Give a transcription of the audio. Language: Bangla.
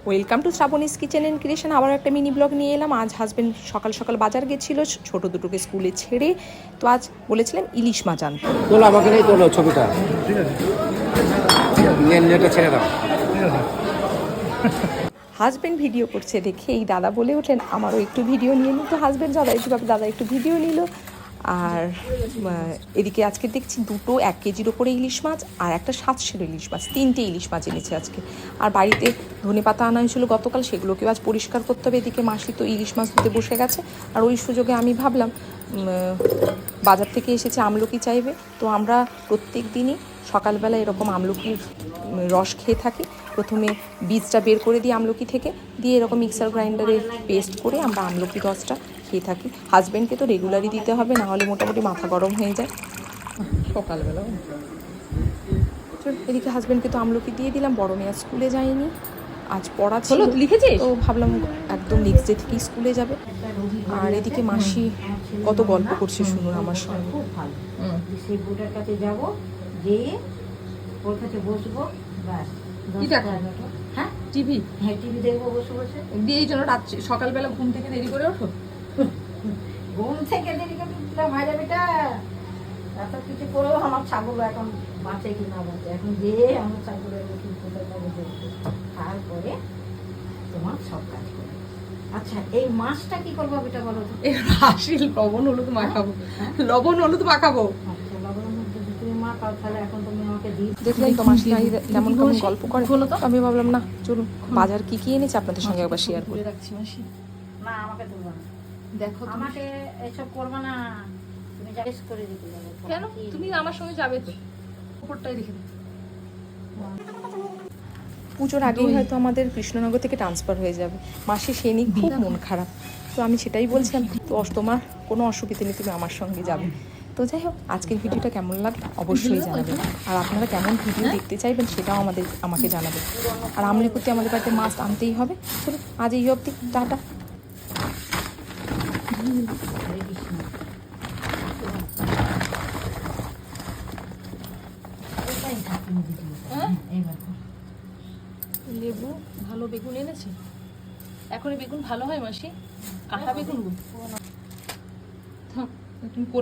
Welcome to Shrabani's kitchen and creation. আবার একটা মিনি ব্লগ নিয়ে এলাম। আজ হাজব্যান্ড সকাল সকাল বাজার গেছিল ছোট দুটোকে স্কুলে ছেড়ে, তো আজ বলেছিলাম ইলিশ মাছ আনতে। তোলো আমাকে নেই, তোলো ছবিটা নেটটা ছেড়ে দাও। হাজব্যান্ড ভিডিও করছে দেখে এই দাদা বলে ওঠেন আমারও একটু ভিডিও নিয়ে নিই। তো হাজব্যান্ড দাদা একটু ভিডিও নিল। আর এদিকে আজকে দেখছি দুটো 1 কেজির ওপরে ইলিশ মাছ আর একটা 700 ইলিশ মাছ, 3টে ইলিশ মাছ এনেছে আজকে। আর বাড়িতে ধনেপাতা আনা হয়েছিল গতকাল, সেগুলোকেও আজ পরিষ্কার করতে হবে। এদিকে মাসি তো ইলিশ মাছ ধুতে বসে গেছে। আর ওই সুযোগে আমি ভাবলাম বাজার থেকে এসেছে আমলকি চাইবে, তো আমরা প্রত্যেক দিনই সকালবেলা এরকম আমলকির রস খেয়ে থাকি। প্রথমে বীজটা বের করে দিই আমলকি থেকে, দিয়ে এরকম মিক্সার গ্রাইন্ডারে পেস্ট করে আমরা আমলকি রসটা খেয়ে থাকি। হাজব্যান্ডকে তো রেগুলারই দিতে হবে, না হলে মোটামুটি মাথা গরম হয়ে যায় সকালবেলা। এদিকে হাজব্যান্ডকে তো আমলকি দিয়ে দিলাম। বড় মেয়ে স্কুলে যায়নি, আজ পড়া ছিল, লিখেছিস? তো ভাবলাম একদম নেক্সট ডে থেকেই স্কুলে যাবে। আর এদিকে মাসি কত গল্প করছে শুনুন আমার সঙ্গে। খুব ভালো, সেই বোর্ডের কাছে যাবো, যেয়ে ওর কাছে বসবো, ব্যাস। হ্যাঁ টিভি, হ্যাঁ টিভি দেখবো বসে বসে। দিয়ে এই জন্য রাত সকালবেলা ঘুম থেকে দেরি করে ওঠো? ঘুম থেকে দেরি করে উঠলাম ভাইরা বেটা, এত কিছু করেও আমার ছাগল এখন বাঁচে কি না বাঁচে, এখন যেয়ে আমার ছাগলের কোথায় যাবো দেখবো, তারপরে তোমার সব কাজ করবো। আচ্ছা এই মাছটা কি করবো বেটা বলো তো? হাসি লবণ হলুদ মাখাবো, লবণ হলুদ মাখাবো। আচ্ছা লবণের মধ্যে তুমি মাখাও, তাহলে এখন তুমি আমাকে দিই। দেখলেন তো মাসি কেমন কেমন গল্প করে। আমি ভাবলাম না চলুন বাজার কি কি এনেছে আপনাদের সঙ্গে একবার শেয়ার করে রাখছি। মাসি না আমাকে তুলবা না, দেখো আমাকে এসব করবা না, তুমি জিজ্ঞেস করে দিতে যাবে। কেন? তুমি আমার সঙ্গে যাবে তো, উপরটাই রেখে দাও। পুজোর আগেই হয়তো আমাদের কৃষ্ণনগর থেকে ট্রান্সফার হয়ে যাবে। মাসি সে নিয়ে খুব মন খারাপ। তো আমি সেটাই বলছিলাম, তো তোমার কোনো অসুবিধা নেই, তুমি আমার সঙ্গে যাবে। তো যাই হোক, আজকের ভিডিওটা কেমন লাগবে অবশ্যই জানাবেন। আর আপনারা কেমন ভিডিও দেখতে চাইবেন সেটাও আমাকে জানাবেন। আর আমলিপতি আমাদের বাড়িতে মাছ আনতেই হবে। চলুন আজ এই অবধি, টাটা। লেবু ভালো, বেগুন এনেছে। এখন বেগুন ভালো হয় মাসি, কাঁটা বেগুন।